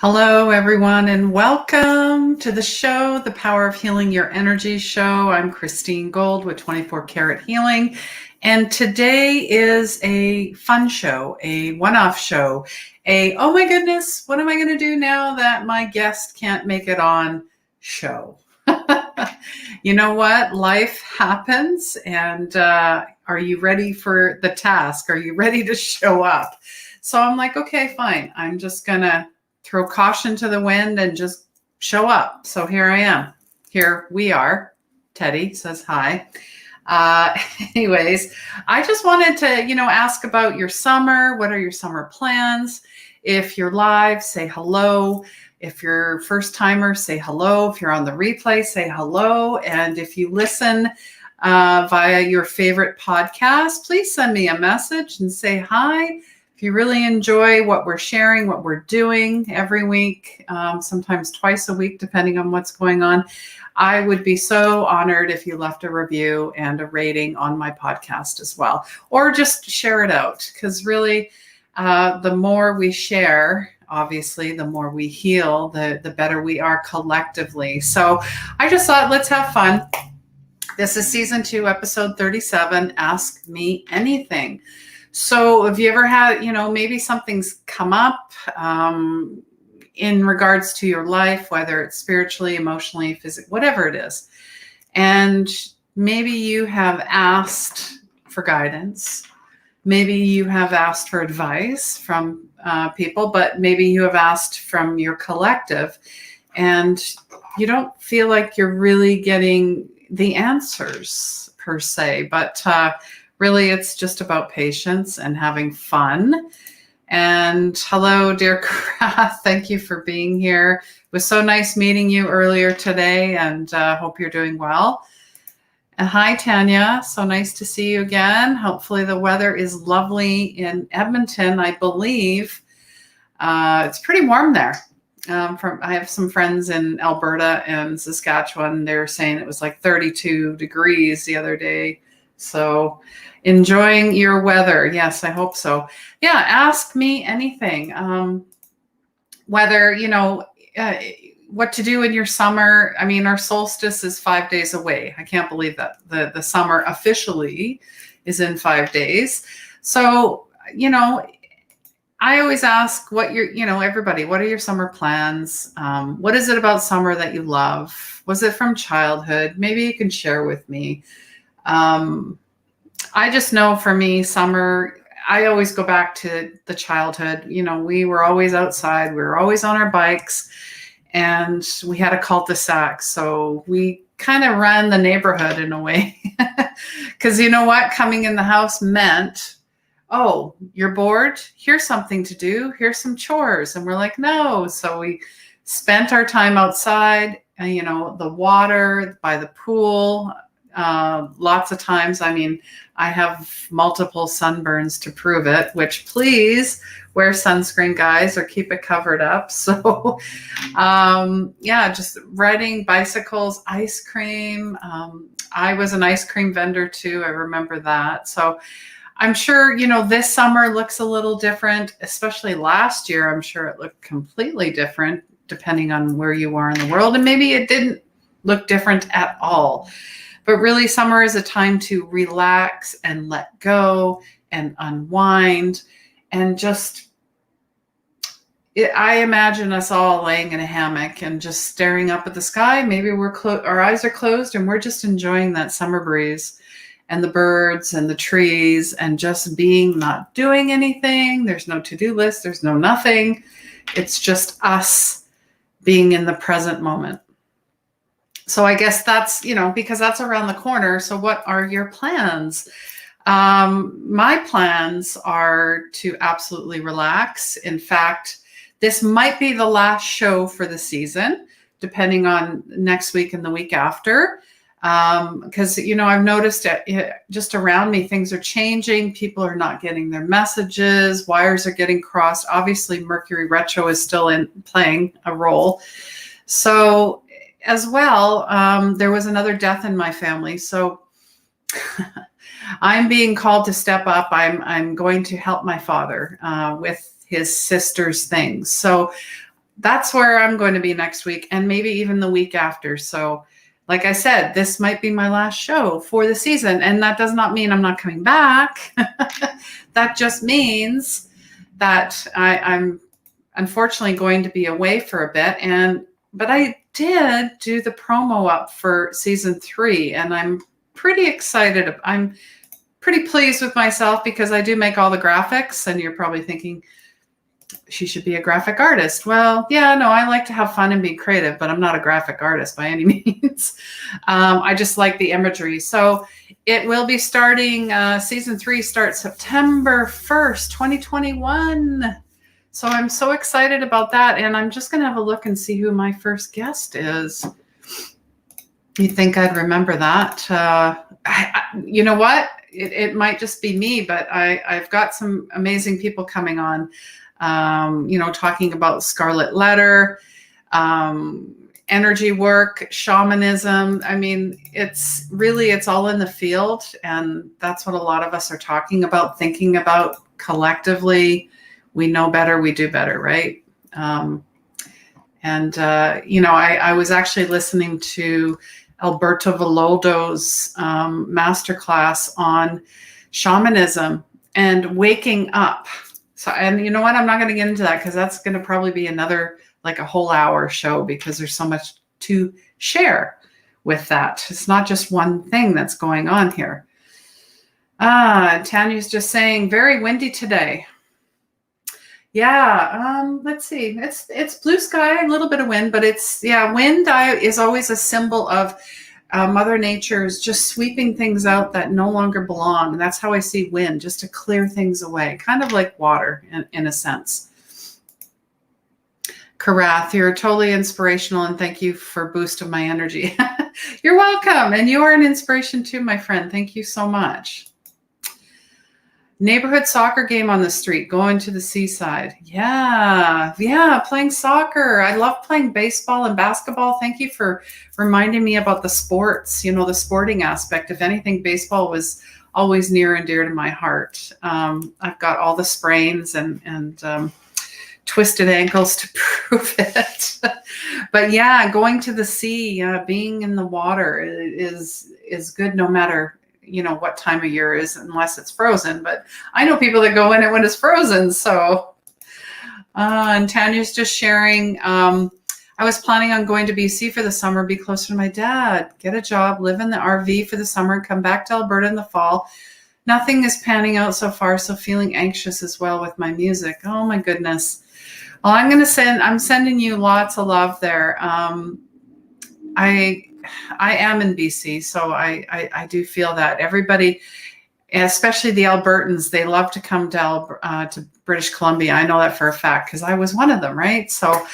Hello, everyone, and welcome to the show, The Power of Healing Your Energy show. I'm Christine Gold with 24 Karat Healing, and today is a fun show, a one-off show, oh my goodness, what am I going to do now that my guest can't make it on show? You know what? Life happens, and are you ready for the task? Are you ready to show up? So I'm like, okay, fine. I'm just going to throw caution to the wind and just show up. So here I am. Here we are. Teddy says hi. Anyways, I just wanted to, ask about your summer. What are your summer plans? If you're live, say hello. If you're first timer, say hello. If you're on the replay, say hello. And if you listen via your favorite podcast, please send me a message and say hi. If you really enjoy what we're sharing, what we're doing every week, sometimes twice a week, depending on what's going on, I would be so honored if you left a review and a rating on my podcast as well, or just share it out. Because really, the more we share, obviously, the more we heal, the better we are collectively. So I just thought, let's have fun. This is season 2, episode 37, Ask Me Anything. So have you ever had, maybe something's come up in regards to your life, whether it's spiritually, emotionally, physically, whatever it is. And maybe you have asked for guidance. Maybe you have asked for advice from people, but maybe you have asked from your collective and you don't feel like you're really getting the answers per se, but really, it's just about patience and having fun. And hello, dear Krath. Thank you for being here. It was so nice meeting you earlier today, and hope you're doing well. And hi, Tanya. So nice to see you again. Hopefully the weather is lovely in Edmonton. I believe it's pretty warm there. I have some friends in Alberta and Saskatchewan. They're saying it was like 32 degrees the other day. So enjoying your weather. Yes, I hope so. Yeah, ask me anything. Whether, what to do in your summer. I mean, our solstice is 5 days away. I can't believe that the summer officially is in 5 days. So, I always ask everybody, what are your summer plans? What is it about summer that you love? Was it from childhood? Maybe you can share with me. I just know for me, summer, I always go back to the childhood. We were always outside. We were always on our bikes and we had a cul-de-sac. So we kind of ran the neighborhood in a way because you know what? Coming in the house meant, oh, you're bored? Here's something to do. Here's some chores. And we're like, no. So we spent our time outside, the water, by the pool, lots of times. I mean, I have multiple sunburns to prove it, which please wear sunscreen, guys, or keep it covered up. So, just riding bicycles, ice cream. I was an ice cream vendor too. I remember that. So I'm sure, this summer looks a little different, especially last year. I'm sure it looked completely different depending on where you are in the world. And maybe it didn't look different at all. But really, summer is a time to relax and let go and unwind and just, I imagine us all laying in a hammock and just staring up at the sky. Maybe our eyes are closed and we're just enjoying that summer breeze and the birds and the trees and just being, not doing anything. There's no to-do list. There's no nothing. It's just us being in the present moment. So I guess that's, because that's around the corner. So what are your plans? My plans are to absolutely relax. In fact, this might be the last show for the season, depending on next week and the week after. Because, I've noticed just around me, things are changing. People are not getting their messages. Wires are getting crossed. Obviously, Mercury retro is still playing a role. So as well, there was another death in my family. So I'm being called to step up. I'm going to help my father with his sister's things. So that's where I'm going to be next week, and maybe even the week after. So like I said, this might be my last show for the season, and that does not mean I'm not coming back. That just means that I'm unfortunately going to be away for a bit. But I did do the promo up for season 3, and I'm pretty excited. I'm pretty pleased with myself because I do make all the graphics, and you're probably thinking, she should be a graphic artist. Well, yeah, no, I like to have fun and be creative, but I'm not a graphic artist by any means. I just like the imagery. So it will be starting, season 3 starts September 1st, 2021. So I'm so excited about that. And I'm just going to have a look and see who my first guest is. You think I'd remember that? You know what? It might just be me, but I've got some amazing people coming on. Talking about Scarlet Letter, energy work, shamanism. I mean, it's all in the field. And that's what a lot of us are talking about, thinking about collectively. We know better, we do better, right? I was actually listening to Alberto Villoldo's masterclass on shamanism and waking up. So, and you know what? I'm not going to get into that because that's going to probably be another, like a whole hour show, because there's so much to share with that. It's not just one thing that's going on here. Tanya's just saying, very windy today. Yeah, let's see. It's blue sky, a little bit of wind, but wind is always a symbol of Mother Nature is just sweeping things out that no longer belong. And that's how I see wind, just to clear things away, kind of like water in a sense. Karath, you're totally inspirational, and thank you for boosting my energy. You're welcome. And you are an inspiration too, my friend. Thank you so much. Neighborhood soccer game on the street, going to the seaside. Yeah, playing soccer. I love playing baseball and basketball. Thank you for reminding me about the sports, the sporting aspect. If anything, baseball was always near and dear to my heart. I've got all the sprains and twisted ankles to prove it. But yeah, going to the sea, being in the water is good no matter what time of year is, unless it's frozen. But I know people that go in it when it's frozen. So, and Tanya's just sharing, I was planning on going to BC for the summer, be closer to my dad, get a job, live in the RV for the summer, come back to Alberta in the fall. Nothing is panning out so far, so feeling anxious as well with my music. Oh my goodness. Well, I'm sending you lots of love there. I am in BC, so I do feel that everybody, especially the Albertans, they love to come to British Columbia. I know that for a fact because I was one of them, right? So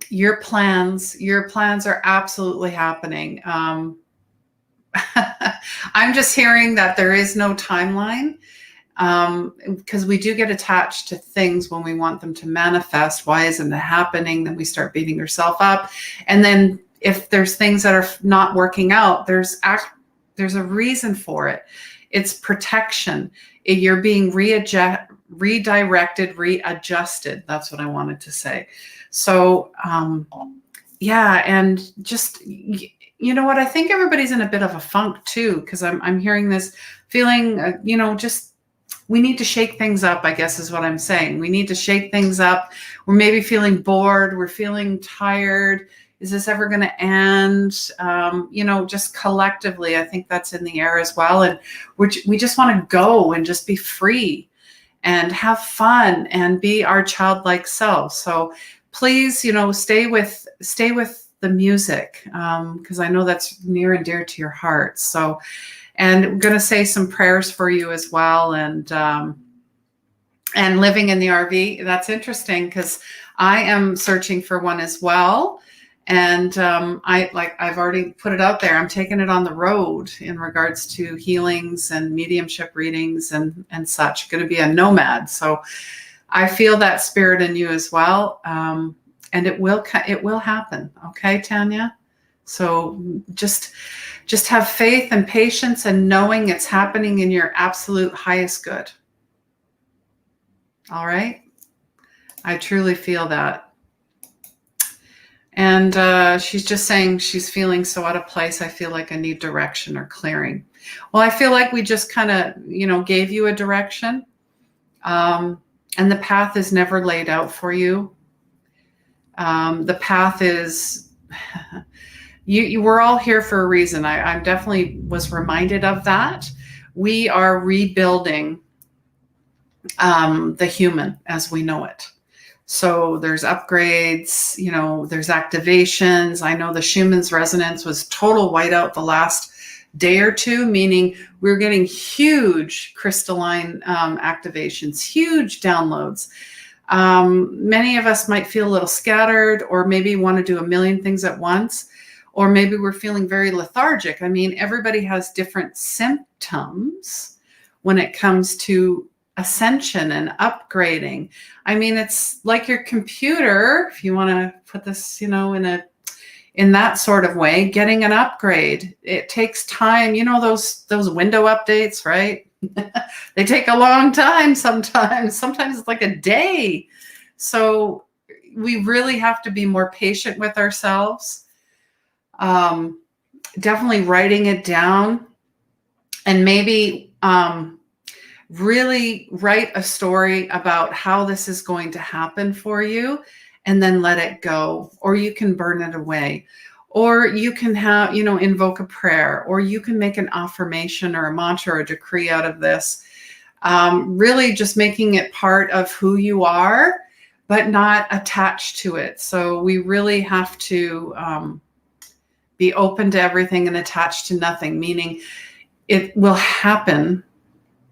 your plans are absolutely happening. I'm just hearing that there is no timeline. Because we do get attached to things when we want them to manifest. Why isn't it happening? Then we start beating ourselves up. And then if there's things that are not working out, there's a reason for it. It's protection. You're being redirected, readjusted. That's what I wanted to say. So, and just, you know what? I think everybody's in a bit of a funk too, because I'm hearing this feeling, we need to shake things up, I guess is what I'm saying. We need to shake things up. We're maybe feeling bored. We're feeling tired. Is this ever going to end? Just collectively, I think that's in the air as well. And we just want to go and just be free and have fun and be our childlike selves. So please, stay with the music, because I know that's near and dear to your heart. So, and I'm going to say some prayers for you as well. And living in the RV, that's interesting because I am searching for one as well. And I've already put it out there. I'm taking it on the road in regards to healings and mediumship readings and such. Going to be a nomad. So I feel that spirit in you as well. And it will happen. Okay, Tanya? So just have faith and patience and knowing it's happening in your absolute highest good. All right. I truly feel that. And she's just saying she's feeling so out of place. I feel like I need direction or clearing. Well, I feel like we just kind of, gave you a direction. And the path is never laid out for you. The path is, you we're all here for a reason. I definitely was reminded of that. We are rebuilding the human as we know it. So there's upgrades, there's activations. I know the Schumann's resonance was total whiteout the last day or two, meaning we're getting huge crystalline activations, huge downloads. Many of us might feel a little scattered, or maybe want to do a million things at once, or maybe we're feeling very lethargic. I mean, everybody has different symptoms when it comes to ascension and upgrading. I mean, it's like your computer, if you want to put this, in that sort of way, getting an upgrade. It takes time. Those window updates, right? They take a long time sometimes. Sometimes it's like a day. So we really have to be more patient with ourselves. Definitely writing it down, and maybe really write a story about how this is going to happen for you, and then let it go. Or you can burn it away, or you can have, invoke a prayer, or you can make an affirmation or a mantra or a decree out of this. Really just making it part of who you are, but not attached to it. So we really have to be open to everything and attached to nothing, meaning it will happen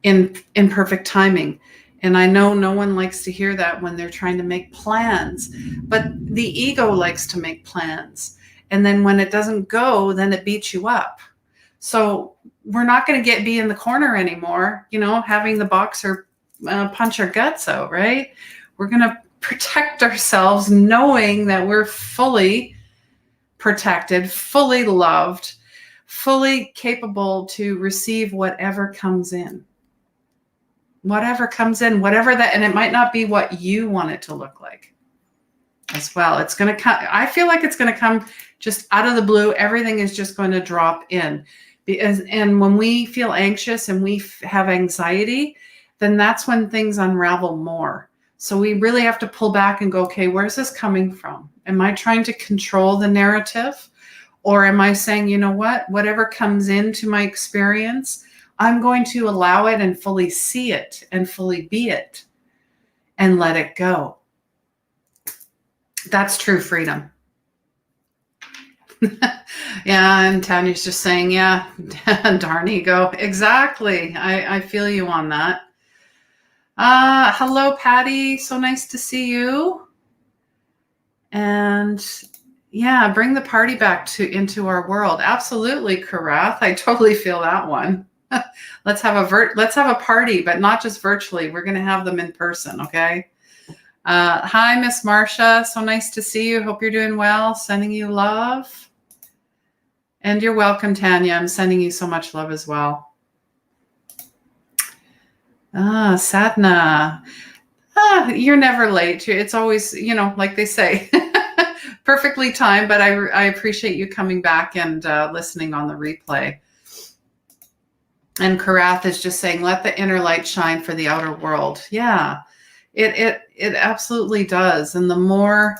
in perfect timing. And I know no one likes to hear that when they're trying to make plans, but the ego likes to make plans. And then when it doesn't go, then it beats you up. So we're not going to be in the corner anymore, having the boxer punch our guts out, right? We're going to protect ourselves, knowing that we're fully protected, fully loved, fully capable to receive whatever comes in. Whatever comes in, whatever that, and it might not be what you want it to look like as well. It's going to come. I feel like it's going to come just out of the blue. Everything is just going to drop in. And when we feel anxious and we have anxiety, then that's when things unravel more. So we really have to pull back and go, okay, where's this coming from? Am I trying to control the narrative? Or am I saying, whatever comes into my experience, I'm going to allow it and fully see it and fully be it and let it go. That's true freedom. Yeah, and Tanya's just saying, yeah, darn ego. Exactly. I feel you on that. Hello, Patty. So nice to see you. And yeah, bring the party back into our world. Absolutely, Karath. I totally feel that one. Let's have a party, but not just virtually. We're going to have them in person. Okay. Hi, Miss Marcia. So nice to see you. Hope you're doing well. Sending you love. And you're welcome, Tanya. I'm sending you so much love as well. Sadhna. You're never late. It's always, like they say, perfectly timed, but I appreciate you coming back and listening on the replay. And Karath is just saying, let the inner light shine for the outer world. Yeah, it absolutely does. And the more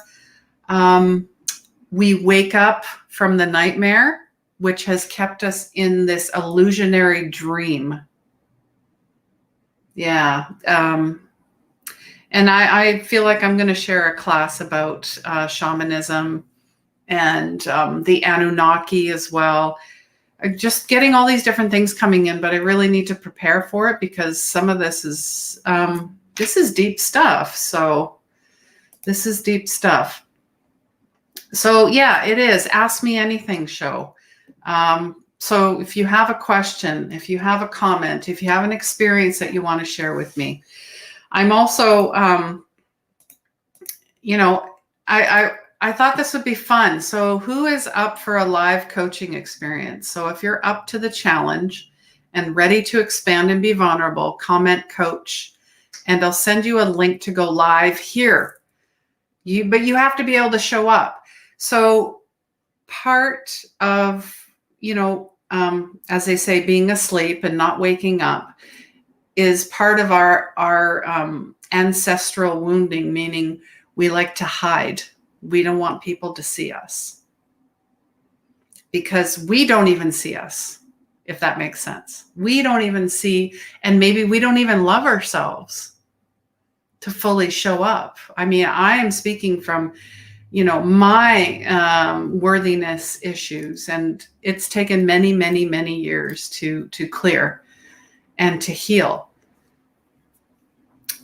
we wake up from the nightmare, which has kept us in this illusionary dream. Yeah. And I feel like I'm going to share a class about shamanism and the Anunnaki as well. Just getting all these different things coming in, but I really need to prepare for it because some of this is deep stuff. So this is deep stuff. So yeah, it is. Ask Me Anything show. So if you have a question, if you have a comment, if you have an experience that you want to share with me, I'm also, I thought this would be fun. So who is up for a live coaching experience? So if you're up to the challenge and ready to expand and be vulnerable, comment coach, and I'll send you a link to go live here But you have to be able to show up. So part of, as they say, being asleep and not waking up is part of our ancestral wounding, meaning we like to hide. We don't want people to see us because we don't even see us, if that makes sense. We don't even see, and maybe we don't even love ourselves to fully show up. I mean, I am speaking from, my worthiness issues, and it's taken many, many, many years to clear and to heal.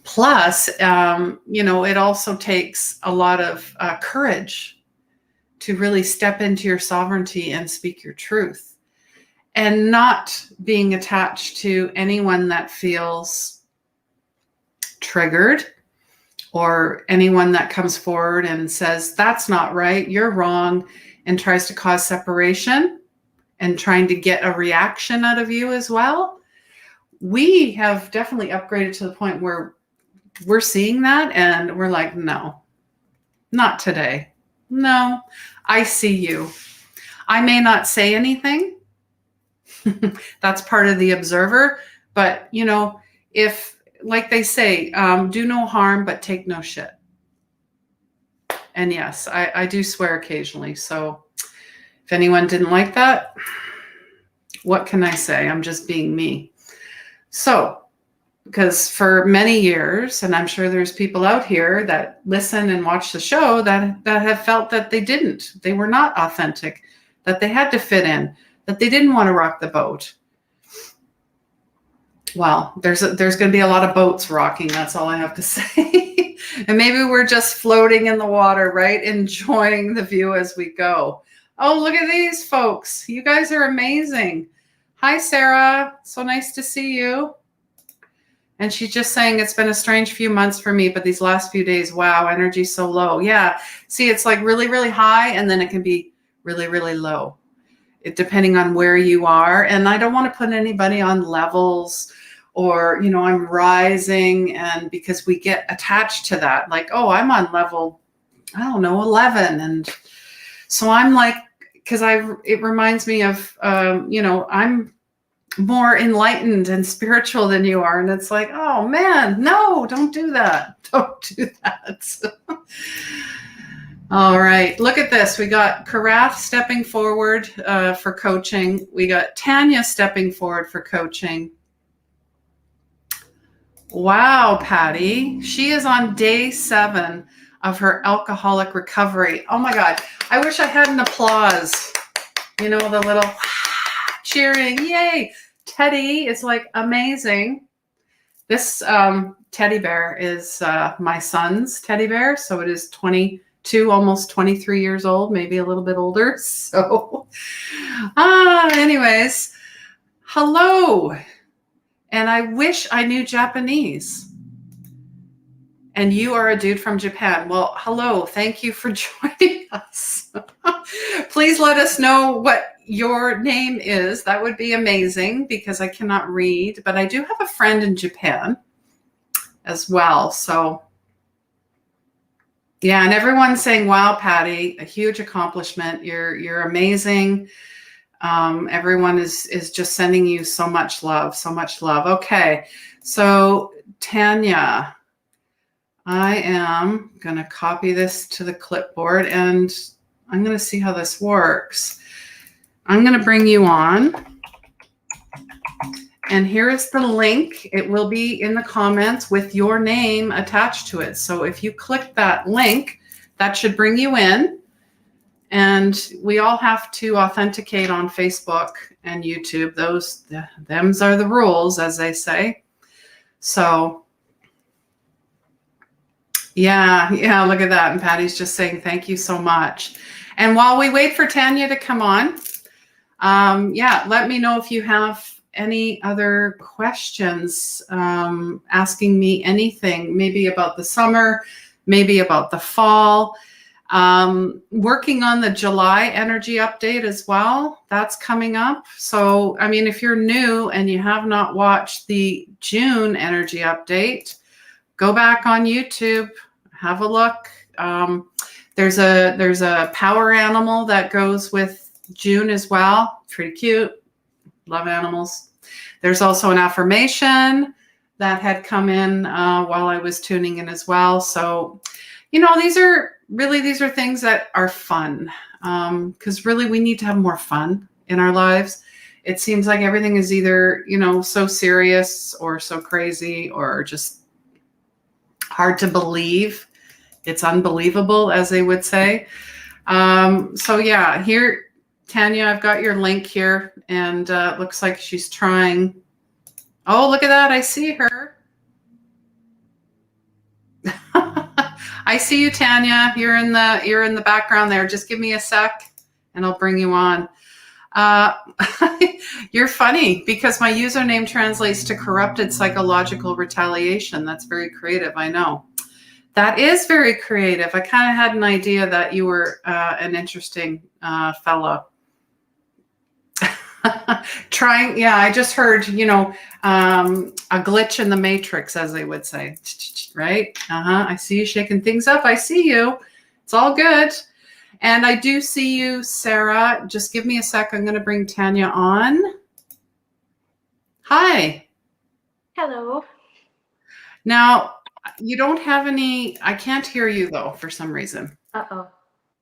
Plus, it also takes a lot of courage to really step into your sovereignty and speak your truth, and not being attached to anyone that feels triggered, or anyone that comes forward and says, that's not right, you're wrong, and tries to cause separation and trying to get a reaction out of you as well. We have definitely upgraded to the point where we're seeing that and we're like, no, not today. No, I see you. I may not say anything. That's part of the observer. But, if, like they say, do no harm, but take no shit. And yes, I do swear occasionally. So if anyone didn't like that, what can I say? I'm just being me. So, because for many years, and I'm sure there's people out here that listen and watch the show that have felt that they were not authentic, that they had to fit in, that they didn't want to rock the boat. Well, there's going to be a lot of boats rocking. That's all I have to say. And maybe we're just floating in the water, right? Enjoying the view as we go. Oh, look at these folks. You guys are amazing. Hi, Sarah. So nice to see you. And she's just saying, it's been a strange few months for me, but these last few days, wow, energy's so low. Yeah. See, it's like really, really high, and then it can be really, really low, depending on where you are. And I don't want to put anybody on levels or, I'm rising, and because we get attached to that, like, oh, I'm on level, 11. And so I'm like, because it reminds me of, I'm more enlightened and spiritual than you are. And it's like, oh man, no, don't do that. Don't do that. All right, look at this. We got Karath stepping forward for coaching. We got Tanya stepping forward for coaching. Wow, Patty. She is on day 7 of her alcoholic recovery. Oh my God. I wish I had an applause. The little cheering. Yay. Teddy is like amazing. This teddy bear is my son's teddy bear. So it is 22, almost 23 years old, maybe a little bit older. So, anyways, hello. And I wish I knew Japanese. And you are a dude from Japan. Well, hello. Thank you for joining us. Please let us know what your name is. That would be amazing, because I cannot read, but I do have a friend in Japan as well. So yeah, and everyone's saying, wow, Patty, a huge accomplishment. You're amazing. Everyone is just sending you so much love, so much love. Okay. So Tanya, I am going to copy this to the clipboard, and I'm going to see how this works. I'm going to bring you on. And here is the link. It will be in the comments with your name attached to it. So if you click that link, that should bring you in. And we all have to authenticate on Facebook and YouTube. Them's are the rules, as they say. So yeah, look at that. And Patty's just saying, thank you so much. And while we wait for Tanya to come on, let me know if you have any other questions, asking me anything, maybe about the summer, maybe about the fall. Working on the July energy update as well. That's coming up. So, if you're new and you have not watched the June energy update, go back on YouTube, have a look. There's a power animal that goes with June as well. Pretty cute. Love animals. There's also an affirmation that had come in while I was tuning in as well. So, these are things that are fun, because really we need to have more fun in our lives. It seems like everything is either, so serious or so crazy or just hard to believe. It's unbelievable, as they would say. So yeah, here, Tanya, I've got your link here, and it looks like she's trying. Oh, look at that. I see her. I see you, Tanya. You're in the background there. Just give me a sec and I'll bring you on. You're funny because my username translates to corrupted psychological retaliation. That's very creative. I know. That is very creative. I kind of had an idea that you were an interesting fellow. I just heard, a glitch in the matrix, as they would say, right? I see you shaking things up. I see you. It's all good. And I do see you, Sarah. Just give me a sec. I'm going to bring Tanya on. Hi. Hello. Now, you don't have any, I can't hear you though, for some reason. Uh-oh.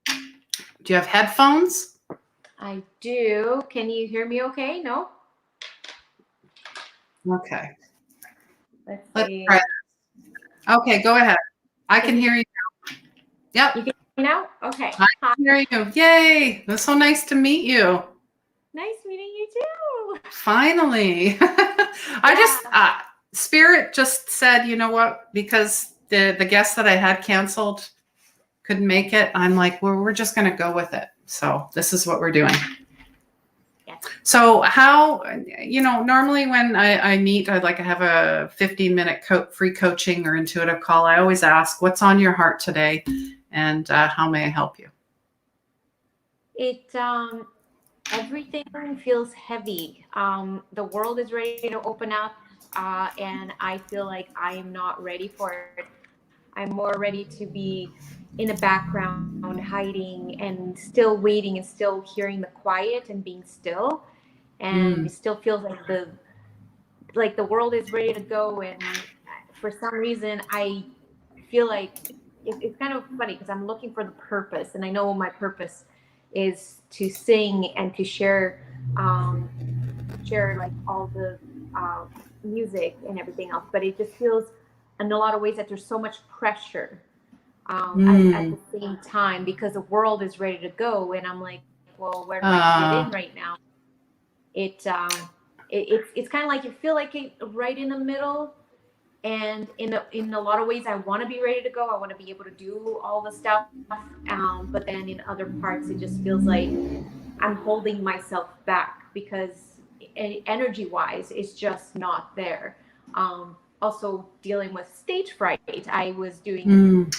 Do you have headphones? I do. Can you hear me okay? No? Okay. Let's see. Try this. Okay, go ahead. I can hear you now. Yep. You can hear me now? Okay. I can hear you. Yay. It's so nice to meet you. Nice meeting you too. Finally. Spirit just said, you know what, because the guest that I had canceled couldn't make it. I'm like, well, we're just going to go with it. So this is what we're doing. Yeah. So how, normally when I meet, I'd like to have a 15-minute free coaching or intuitive call. I always ask, what's on your heart today? And how may I help you? Everything feels heavy. The world is ready to open up, and I feel like I am not ready for it. I'm more ready to be in the background, hiding and still waiting and still hearing the quiet and being still. And it still feels like the world is ready to go. And for some reason, I feel like it's kind of funny because I'm looking for the purpose, and I know my purpose is to sing and to share like all the music and everything else. But it just feels in a lot of ways that there's so much pressure at the same time because the world is ready to go, and I'm like, well, where do I fit in right now? It's kind of like you feel like right in the middle. And in a lot of ways, I want to be ready to go. I want to be able to do all the stuff. But then in other parts, it just feels like I'm holding myself back because energy-wise, it's just not there. Also dealing with stage fright. I was doing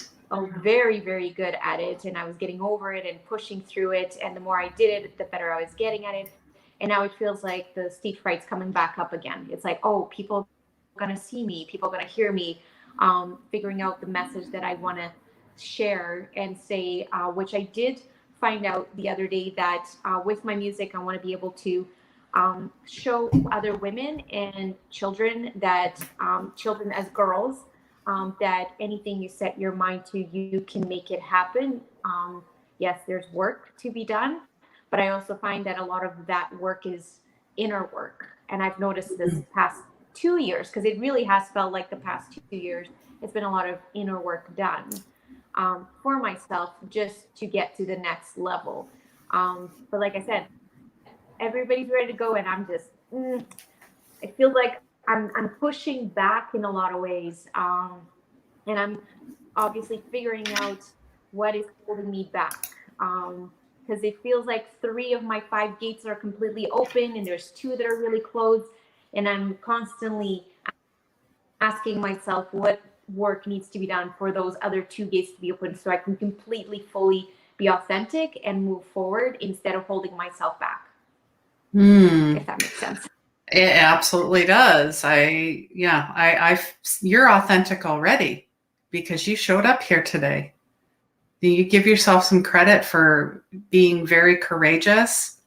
very, very good at it, and I was getting over it and pushing through it. And the more I did it, the better I was getting at it. And now it feels like the stage fright's coming back up again. It's like, oh, people going to see me, people going to hear me, figuring out the message that I want to share and say, which I did find out the other day that with my music, I want to be able to show other women and children that children as girls, that anything you set your mind to, you can make it happen. Yes, there's work to be done, but I also find that a lot of that work is inner work. And I've noticed this past 2 years, because it really has felt like the past 2 years, it's been a lot of inner work done for myself just to get to the next level. But like I said, everybody's ready to go, and I'm just, I feel like I'm pushing back in a lot of ways. And I'm obviously figuring out what is holding me back. Because it feels like 3 of my 5 gates are completely open, and there's 2 that are really closed. And I'm constantly asking myself what work needs to be done for those other 2 gates to be open so I can completely, fully be authentic and move forward instead of holding myself back. If that makes sense. It absolutely does. You're authentic already because you showed up here today. You give yourself some credit for being very courageous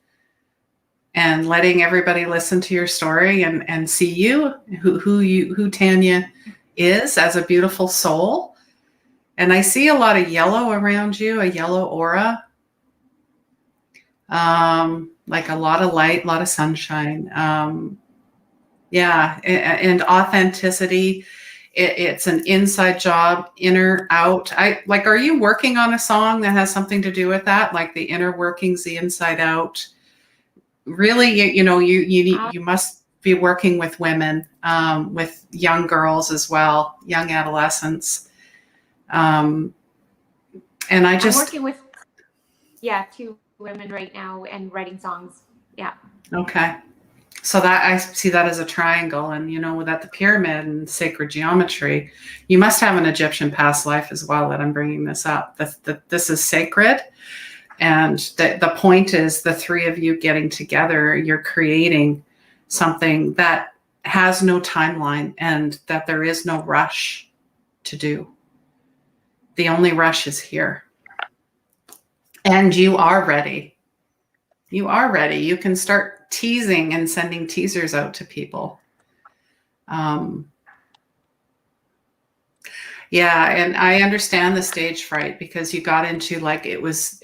and letting everybody listen to your story and see you, who Tanya is as a beautiful soul. And I see a lot of yellow around you, a yellow aura, like a lot of light, a lot of sunshine. Yeah, and authenticity. It's an inside job, inner, out. Are you working on a song that has something to do with that? Like the inner workings, the inside out? Really, you must be working with women, with young girls as well, young adolescents. And I'm working with, 2 women right now and writing songs. Yeah. Okay. So that I see that as a triangle, and that the pyramid and sacred geometry, you must have an Egyptian past life as well. That I'm bringing this up. This is sacred, and the point is the three of you getting together. You're creating something that has no timeline, and that there is no rush to do. The only rush is here, and you are ready. You are ready. You can start teasing and sending teasers out to people. Yeah, and I understand the stage fright because you got into like it was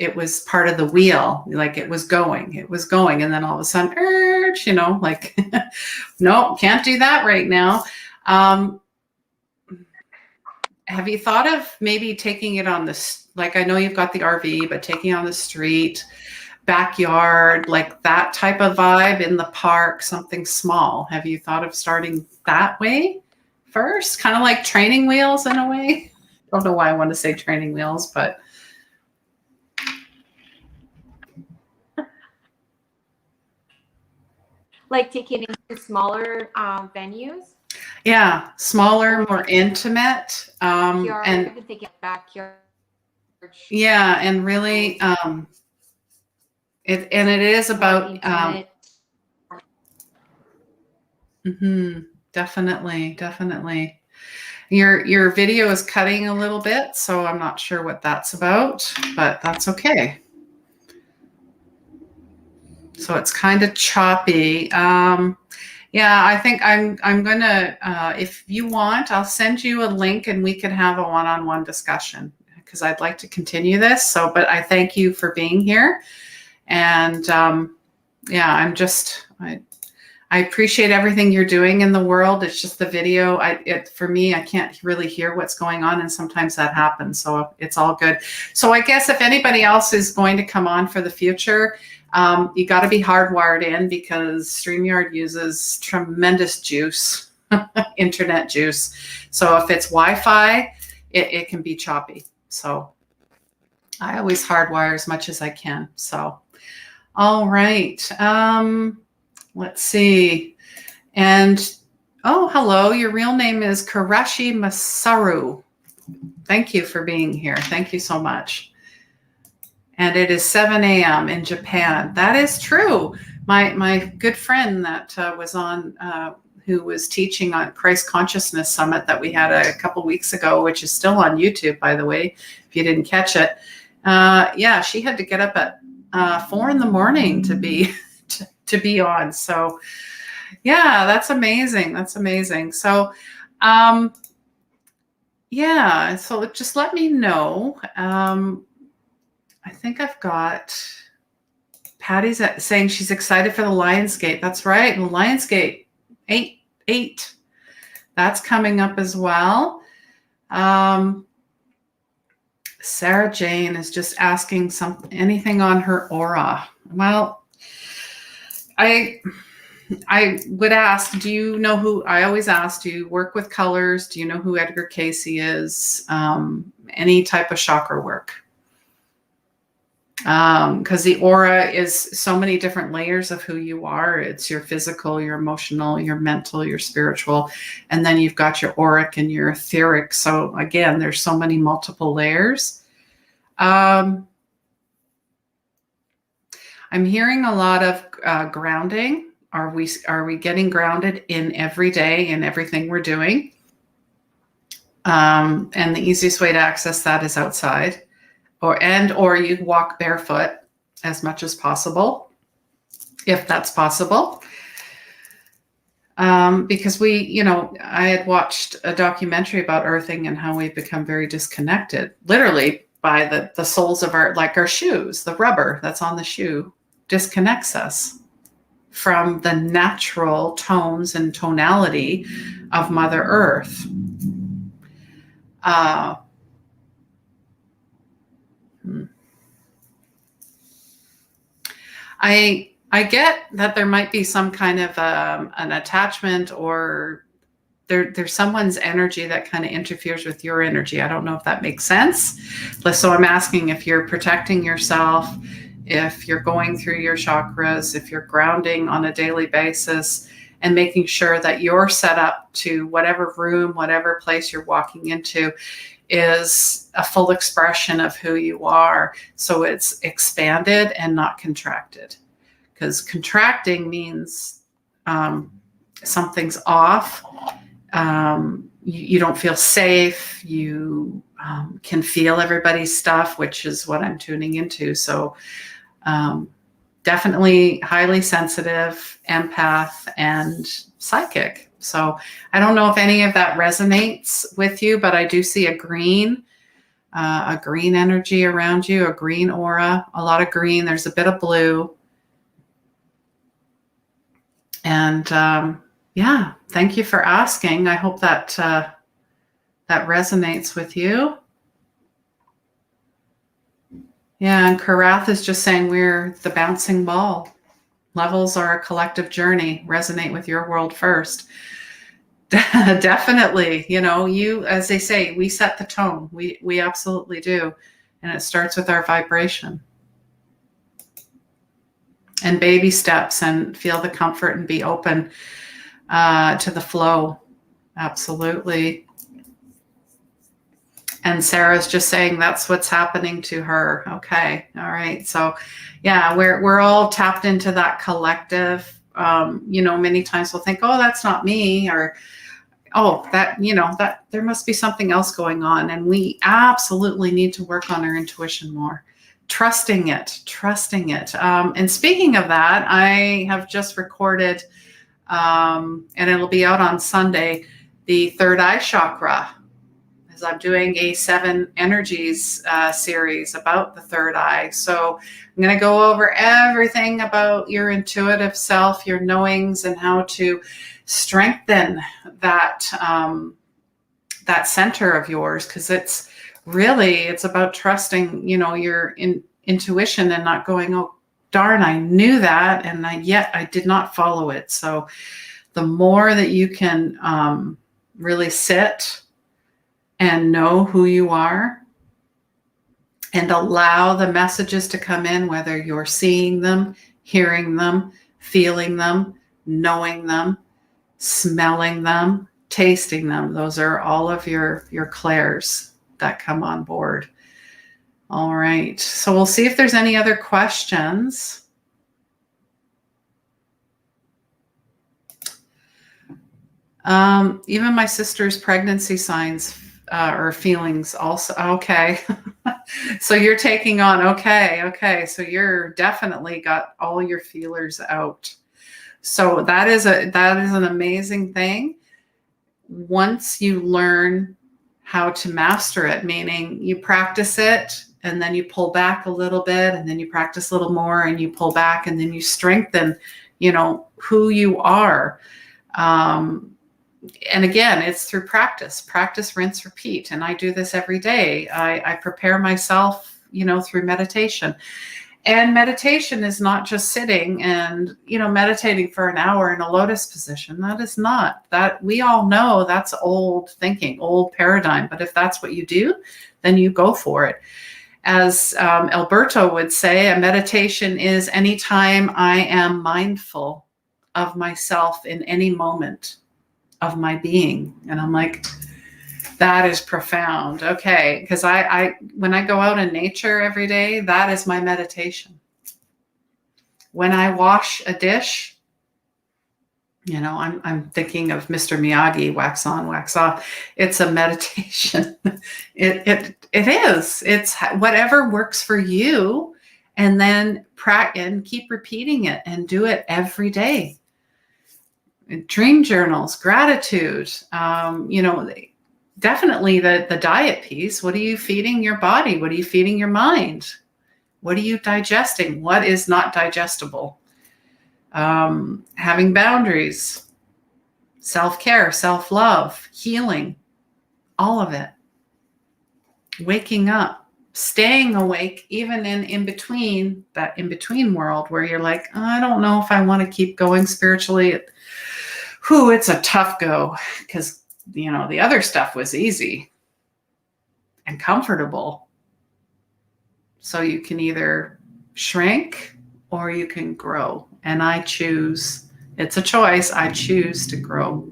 part of the wheel, like it was going, and then all of a sudden, like, no, can't do that right now. Have you thought of maybe taking it on this? Like, I know you've got the RV, but taking it on the street, backyard, like that type of vibe, in the park, something small. Have you thought of starting that way first? Kind of like training wheels in a way. Don't know why I want to say training wheels, but like taking it into smaller venues. Yeah, smaller, more intimate, and take it backyard. Yeah, and really, it is about definitely. Your video is cutting a little bit, so I'm not sure what that's about, but that's okay. So it's kind of choppy. Yeah, I think I'm gonna, if you want, I'll send you a link and we can have a one-on-one discussion because I'd like to continue this. So, but I thank you for being here. And yeah, I appreciate everything you're doing in the world. It's just the video. For me, I can't really hear what's going on, and sometimes that happens. So it's all good. So I guess if anybody else is going to come on for the future, you got to be hardwired in because StreamYard uses tremendous juice, internet juice. So if it's Wi-Fi, it can be choppy. So I always hardwire as much as I can. So, all right. Let's see. And, oh, hello. Your real name is Karashi Masaru. Thank you for being here. Thank you so much. And it is 7 a.m. in Japan. That is true. My good friend that was on, who was teaching on Christ Consciousness Summit that we had a couple weeks ago, which is still on YouTube, by the way, if you didn't catch it. Yeah, she had to get up at 4 a.m. to be to be on. So yeah, that's amazing. That's amazing. So yeah, so just let me know. I think I've got Patty's saying she's excited for the Lionsgate. That's right. The Lionsgate 8. That's coming up as well. Sarah Jane is just asking anything on her aura. Well, I would ask, do you know who, I always ask, do you work with colors? Do you know who Edgar Cayce is? Any type of chakra work. Because the aura is so many different layers of who you are. It's your physical, your emotional, your mental, your spiritual, and then you've got your auric and your etheric. So again, there's so many multiple layers. I'm hearing a lot of grounding. Are we getting grounded in every day in everything we're doing? And the easiest way to access that is outside. or you walk barefoot as much as possible, if that's possible. Because I had watched a documentary about earthing and how we've become very disconnected, literally by the soles of our shoes. The rubber that's on the shoe disconnects us from the natural tones and tonality of Mother Earth. I get that there might be some kind of an attachment, or there's someone's energy that kind of interferes with your energy. I don't know if that makes sense. So I'm asking if you're protecting yourself, if you're going through your chakras, if you're grounding on a daily basis, and making sure that you're set up to whatever room, whatever place you're walking into is a full expression of who you are. So it's expanded and not contracted. Because contracting means something's off. You don't feel safe. You can feel everybody's stuff, which is what I'm tuning into. So definitely highly sensitive, empath, and psychic. So I don't know if any of that resonates with you, but I do see a green energy around you, a green aura, a lot of green. There's a bit of blue. And thank you for asking. I hope that that resonates with you. Yeah, and Karath is just saying we're the bouncing ball. Levels are a collective journey. Resonate with your world first. Definitely, you, as they say, we set the tone. We absolutely do. And it starts with our vibration. And baby steps, and feel the comfort and be open to the flow. Absolutely. And Sarah's just saying that's what's happening to her. Okay. All right. So yeah, we're all tapped into that collective. Many times we'll think, oh, that's not me, or oh, that there must be something else going on. And we absolutely need to work on our intuition more. Trusting it. And speaking of that, I have just recorded, and it'll be out on Sunday, the third eye chakra, as I'm doing a 7 energies series about the third eye. So I'm going to go over everything about your intuitive self, your knowings, and how to strengthen that center of yours, because it's about trusting, your intuition, and not going, oh, darn, I knew that, and yet I did not follow it. So the more that you can really sit and know who you are and allow the messages to come in, whether you're seeing them, hearing them, feeling them, knowing them, smelling them, tasting them. Those are all of your clairs that come on board. All right. So we'll see if there's any other questions. Even my sister's pregnancy signs or feelings also. Okay. So you're taking on, okay. So you're definitely got all your feelers out. So that is an amazing thing. Once you learn how to master it, meaning you practice it and then you pull back a little bit, and then you practice a little more and you pull back, and then you strengthen, who you are. And again, it's through practice, rinse, repeat. And I do this every day. I prepare myself, through meditation. And meditation is not just sitting and, meditating for an hour in a lotus position. That is not that. We all know that's old thinking, old paradigm. But if that's what you do, then you go for it. As Alberto would say, a meditation is any time I am mindful of myself in any moment of my being. And I'm like, that is profound. Okay. Because when I go out in nature every day, that is my meditation. When I wash a dish, You know, I'm thinking of Mr. Miyagi, wax on, wax off. It's a meditation. It is. It's whatever works for you, and then and keep repeating it and do it every day. Dream journals, gratitude. You know, definitely the diet piece. What are you feeding your body? What are you feeding your mind? What are you digesting? What is not digestible? Having boundaries, self-care, self-love, healing, all of it. Waking up, staying awake, even in between, that in between world where you're like, oh, I don't know if I want to keep going spiritually. It's a tough go, because, you know, the other stuff was easy and comfortable. So you can either shrink or you can grow. And I choose, it's a choice. I choose to grow.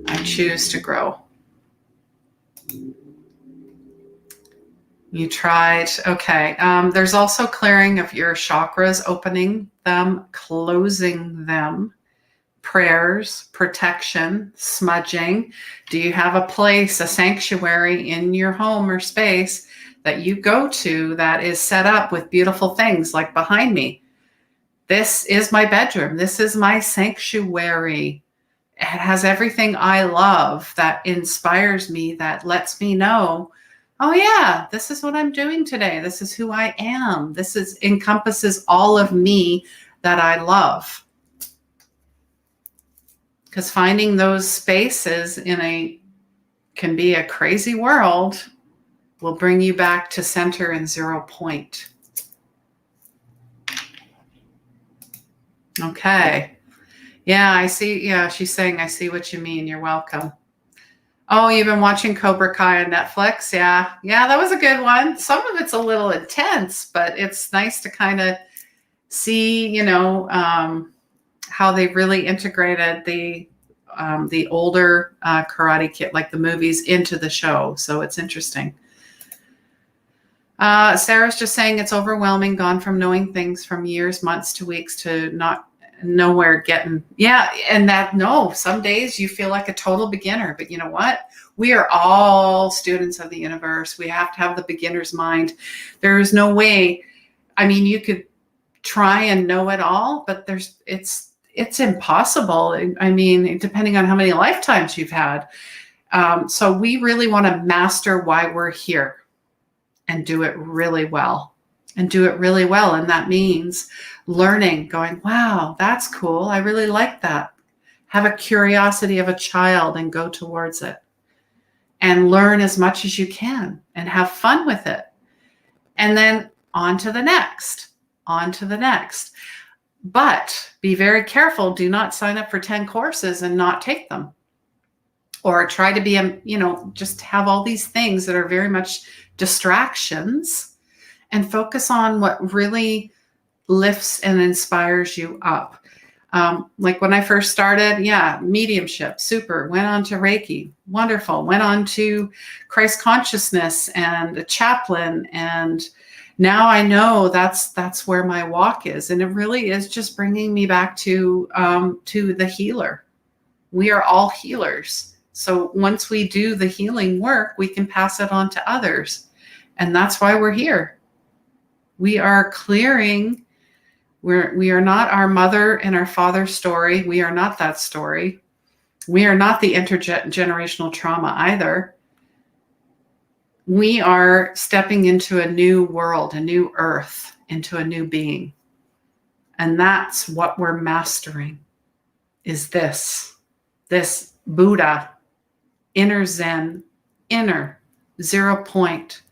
I choose to grow. You tried. Okay. There's also clearing of your chakras, opening them, closing them, prayers, protection, smudging. Do you have a place, a sanctuary in your home or space that you go to that is set up with beautiful things like behind me? This is my bedroom. This is my sanctuary. It has everything I love that inspires me, that lets me know, oh yeah, this is what I'm doing today. This is who I am. This encompasses all of me that I love. Because finding those spaces can be a crazy world, will bring you back to center and 0 point. Okay. Yeah, I see. Yeah, she's saying, I see what you mean. You're welcome. Oh, you've been watching Cobra Kai on Netflix? Yeah. Yeah, that was a good one. Some of it's a little intense, but it's nice to kind of see, you know, how they really integrated the older Karate Kid, like the movies, into the show. So it's interesting. Sarah's just saying it's overwhelming, gone from knowing things from years, months to weeks to not nowhere getting. Yeah. And some days you feel like a total beginner, but you know what? We are all students of the universe. We have to have the beginner's mind. There is no way. I mean, you could try and know it all, but it's impossible. I mean, depending on how many lifetimes you've had. So we really want to master why we're here and do it really well. And that means learning, going, wow, that's cool. I really like that. Have a curiosity of a child and go towards it. And learn as much as you can and have fun with it. And then on to the next. But be very careful. Do not sign up for 10 courses and not take them. Or try to be, just have all these things that are very much distractions, and focus on what really lifts and inspires you up. Like when I first started, mediumship, super. Went on to Reiki, wonderful. Went on to Christ consciousness and a chaplain, and now I know that's where my walk is, and it really is just bringing me back to the healer. We are all healers. So once we do the healing work, we can pass it on to others. And that's why we're here. We are clearing. We are not our mother and our father's story. We are not that story. We are not the intergenerational trauma either. We are stepping into a new world, a new earth, into a new being. And that's what we're mastering, is this Buddha, inner Zen, inner 0 point,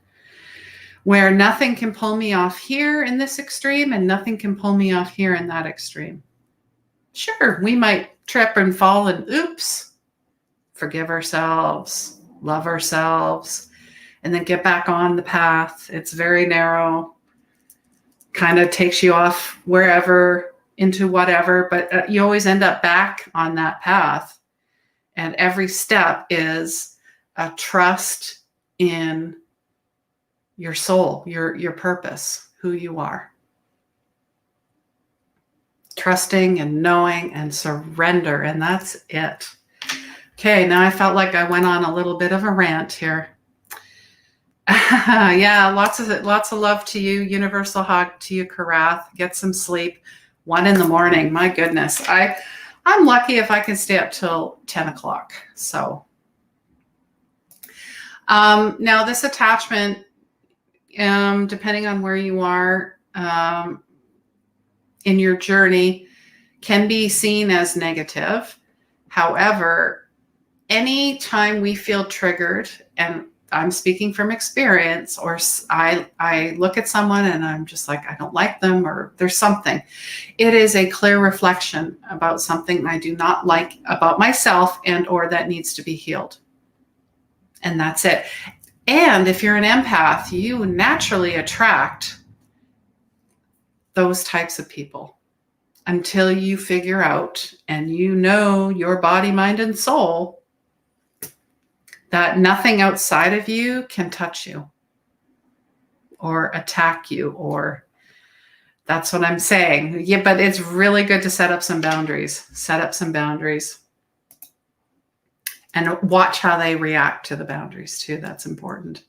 where nothing can pull me off here in this extreme and nothing can pull me off here in that extreme. Sure, we might trip and fall and oops, forgive ourselves, love ourselves, and then get back on the path. It's very narrow, kind of takes you off wherever, into whatever, but you always end up back on that path. And every step is a trust in your soul, your purpose, who you are. trusting and knowing and surrender. And that's it. Okay, now I felt like I went on a little bit of a rant here. Yeah, lots of love to you. Universal hug to you, Karath. Get some sleep. 1 a.m. My goodness. I'm lucky if I can stay up till 10 o'clock. So now this attachment, depending on where you are in your journey, can be seen as negative. However, anytime we feel triggered, and I'm speaking from experience, or I look at someone and I'm just like, I don't like them, or there's something, it is a clear reflection about something I do not like about myself and or that needs to be healed. And that's it. And if you're an empath, you naturally attract those types of people until you figure out, and you know your body, mind, and soul, that nothing outside of you can touch you or attack you, or that's what I'm saying. Yeah, but it's really good to set up some boundaries. Set up some boundaries. And watch how they react to the boundaries too. That's important.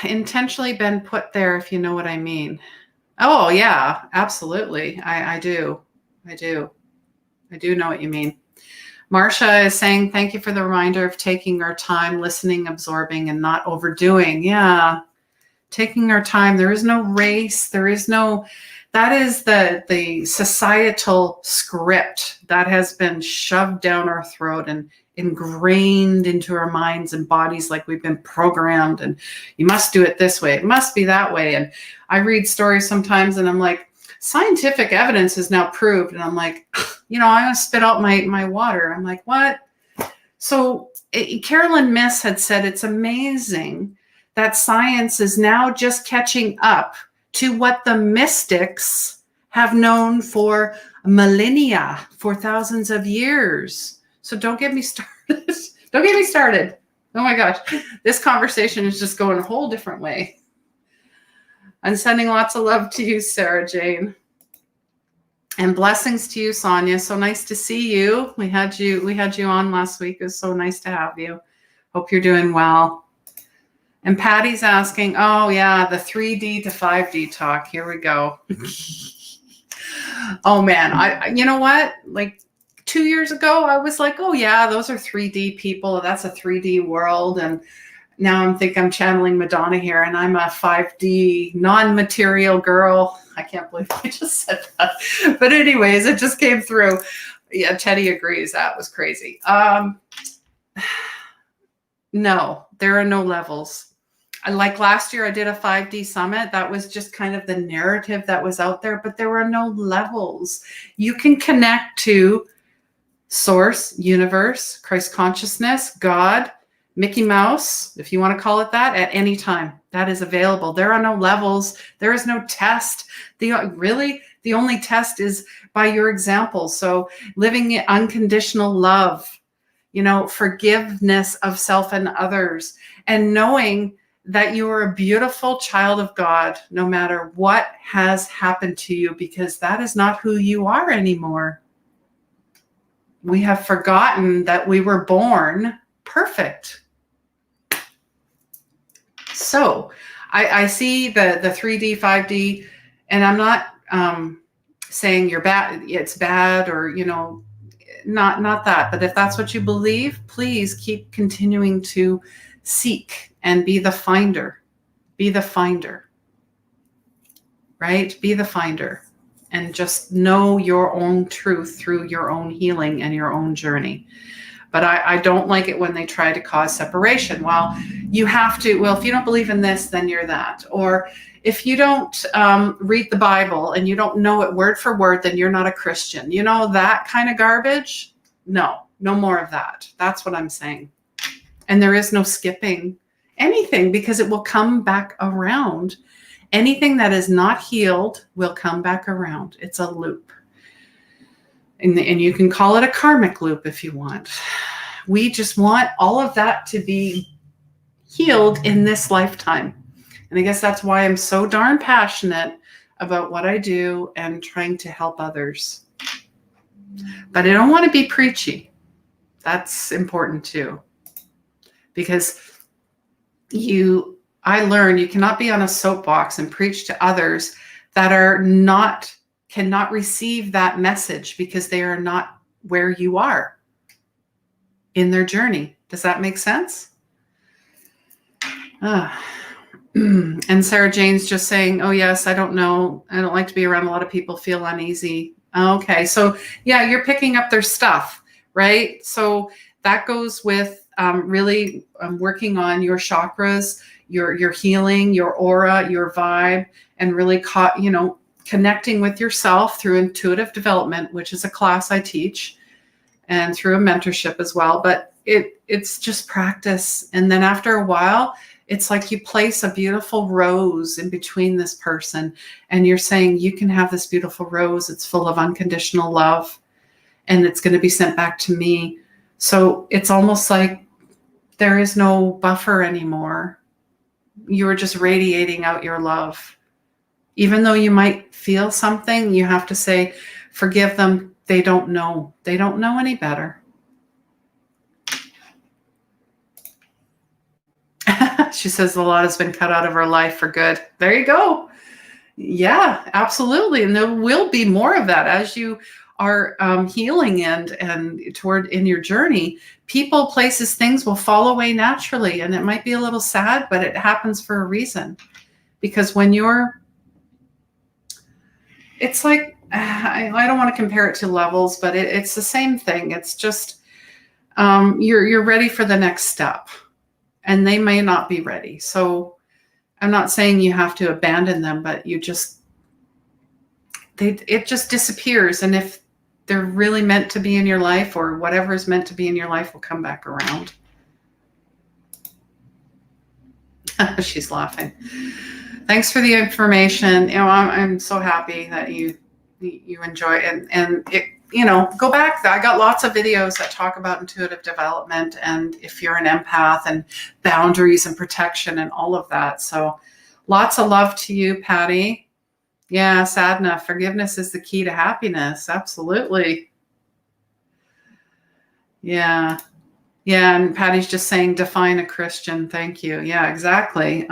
Intentionally been put there, if you know what I mean. Oh yeah, absolutely. I do know what you mean. Marcia is saying, thank you for the reminder of taking our time, listening, absorbing, and not overdoing. Yeah, taking our time. There is no race. There is no, that is the societal script that has been shoved down our throat and ingrained into our minds and bodies, like we've been programmed, and you must do it this way. It must be that way. And I read stories sometimes and I'm like, scientific evidence is now proved. And I'm like, I'm going to spit out my water. I'm like, what? So Carolyn Myss had said, it's amazing that science is now just catching up to what the mystics have known for millennia, for thousands of years. So don't get me started. Don't get me started. Oh my gosh. This conversation is just going a whole different way. I'm sending lots of love to you, Sarah Jane. And blessings to you, Sonia. So nice to see you. We had you on last week. It was so nice to have you. Hope you're doing well. And Patty's asking, oh yeah, the 3D to 5D talk. Here we go. Oh man, you know what? Like 2 years ago, I was like, oh yeah, those are 3D people. That's a 3D world. And now I'm channeling Madonna here, and I'm a 5D non-material girl. I can't believe I just said that. But anyways, it just came through. Yeah, Teddy agrees. That was crazy. No, there are no levels. Like last year, I did a 5D summit. That was just kind of the narrative that was out there, but there were no levels. You can connect to source, universe, Christ consciousness, God, Mickey Mouse, if you want to call it that, at any time. That is available. There are no levels. There is no test. The only test is by your example. So living in unconditional love, forgiveness of self and others, and knowing that you are a beautiful child of God, no matter what has happened to you, because that is not who you are anymore. We have forgotten that we were born perfect. So I see the 3D, 5D, and I'm not saying you're bad, it's bad, or, not that. But if that's what you believe, please keep continuing to seek and be the finder. Be the finder, right? Be the finder, and just know your own truth through your own healing and your own journey. But I don't like it when they try to cause separation. Well, you have to, if you don't believe in this, then you're that. Or if you don't read the Bible and you don't know it word for word, then you're not a Christian. That kind of garbage? No more of that. That's what I'm saying. And there is no skipping anything, because it will come back around. Anything that is not healed will come back around. It's a loop. And you can call it a karmic loop if you want. We just want all of that to be healed in this lifetime. And I guess that's why I'm so darn passionate about what I do and trying to help others. But I don't want to be preachy. That's important too. Because I learned you cannot be on a soapbox and preach to others that cannot receive that message because they are not where you are in their journey. Does that make sense? And Sarah Jane's just saying, oh yes, I don't know. I don't like to be around a lot of people, feel uneasy. Okay. So yeah, you're picking up their stuff, right? So that goes with really working on your chakras, your healing, your aura, your vibe, and really connecting with yourself through intuitive development, which is a class I teach, and through a mentorship as well. But it's just practice. And then after a while, it's like you place a beautiful rose in between this person and you're saying, you can have this beautiful rose. It's full of unconditional love and it's going to be sent back to me. So it's almost like there is no buffer anymore. You are just radiating out your love. Even though you might feel something, you have to say, forgive them. They don't know. They don't know any better. She says a lot has been cut out of her life for good. There you go. Yeah, absolutely. And there will be more of that as you are healing and toward in your journey. People, places, things will fall away naturally. And it might be a little sad, but it happens for a reason. Because when it's like, I don't want to compare it to levels, but it's the same thing. It's just, you're ready for the next step. And they may not be ready. So I'm not saying you have to abandon them, but it just disappears. And if they're really meant to be in your life, or whatever is meant to be in your life will come back around. She's laughing. Thanks for the information. I'm so happy that you enjoy it. And it, go back. I got lots of videos that talk about intuitive development and if you're an empath and boundaries and protection and all of that. So lots of love to you, Patty. Yeah, Sadhna, forgiveness is the key to happiness. Absolutely. Yeah. Yeah. And Patty's just saying, define a Christian. Thank you. Yeah, exactly.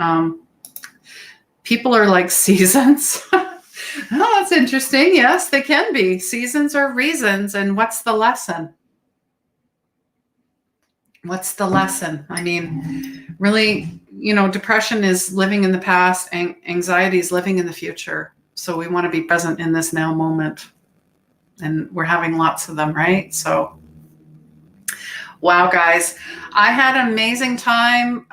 People are like seasons. Oh, that's interesting. Yes, they can be. Seasons are reasons. And what's the lesson? What's the lesson? I mean, really, depression is living in the past and anxiety is living in the future. So we want to be present in this now moment. And we're having lots of them, right? So, wow, guys, I had an amazing time.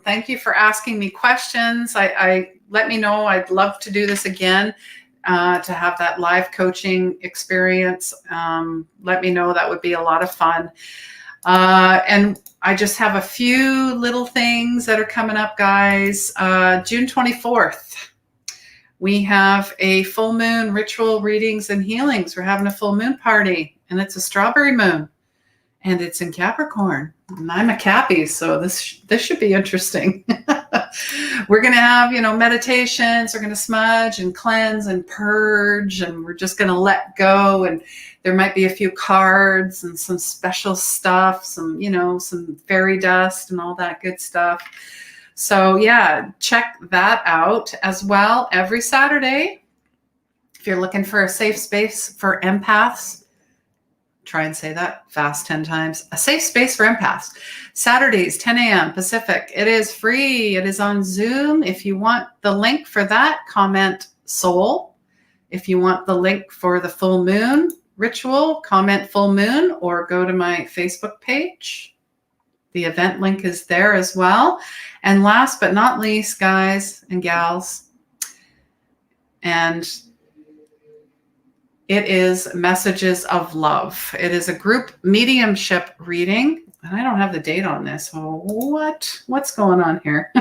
Thank you for asking me questions. Let me know. I'd love to do this again, to have that live coaching experience. Let me know. That would be a lot of fun. And I just have a few little things that are coming up, guys. June 24th, we have a full moon ritual readings and healings. We're having a full moon party, and it's a strawberry moon, and it's in Capricorn. And I'm a Cappy, so this should be interesting. We're going to have, meditations. We're going to smudge and cleanse and purge, and we're just going to let go. And there might be a few cards and some special stuff, some fairy dust and all that good stuff. So yeah, check that out as well. Every Saturday, if you're looking for a safe space for empaths, try and say that fast 10 times. A safe space for empaths. Saturdays, 10 a.m. Pacific. It is free. It is on Zoom. If you want the link for that, comment soul. If you want the link for the full moon ritual, comment full moon or go to my Facebook page. The event link is there as well. And last but not least, guys and gals, and it is Messages of Love. It is a group mediumship reading. And I don't have the date on this. Oh, what's going on here?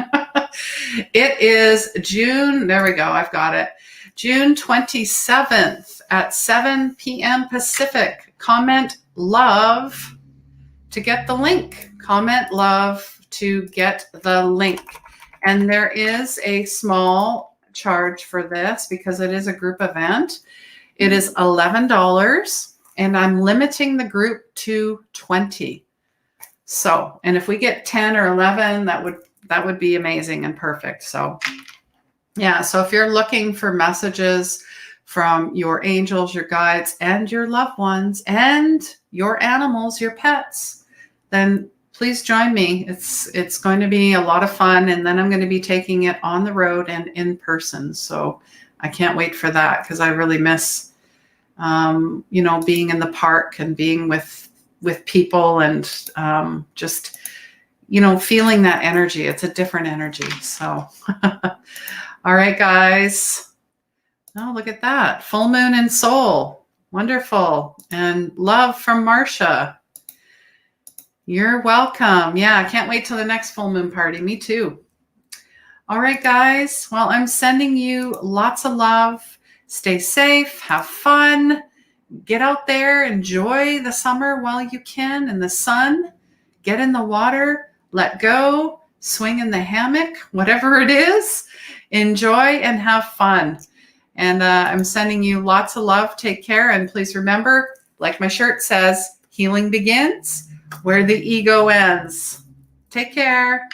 It is June. There we go. I've got it. June 27th at 7 p.m. Pacific. Comment love to get the link. Comment love to get the link. And there is a small charge for this because it is a group event. It is $11, and I'm limiting the group to 20. So, and if we get 10 or 11, that would be amazing and perfect. So, yeah. So if you're looking for messages from your angels, your guides, and your loved ones, and your animals, your pets, then please join me. It's going to be a lot of fun, and then I'm going to be taking it on the road and in person. So I can't wait for that because I really miss, being in the park and being with people and just, feeling that energy. It's a different energy. So, all right, guys. Oh, look at that. Full moon in Soul. Wonderful. And love from Marsha. You're welcome. Yeah, I can't wait till the next full moon party. Me too. All right, guys. Well, I'm sending you lots of love. Stay safe. Have fun. Get out there. Enjoy the summer while you can in the sun. Get in the water. Let go. Swing in the hammock. Whatever it is. Enjoy and have fun. And I'm sending you lots of love. Take care. And please remember, like my shirt says, healing begins where the ego ends. Take care.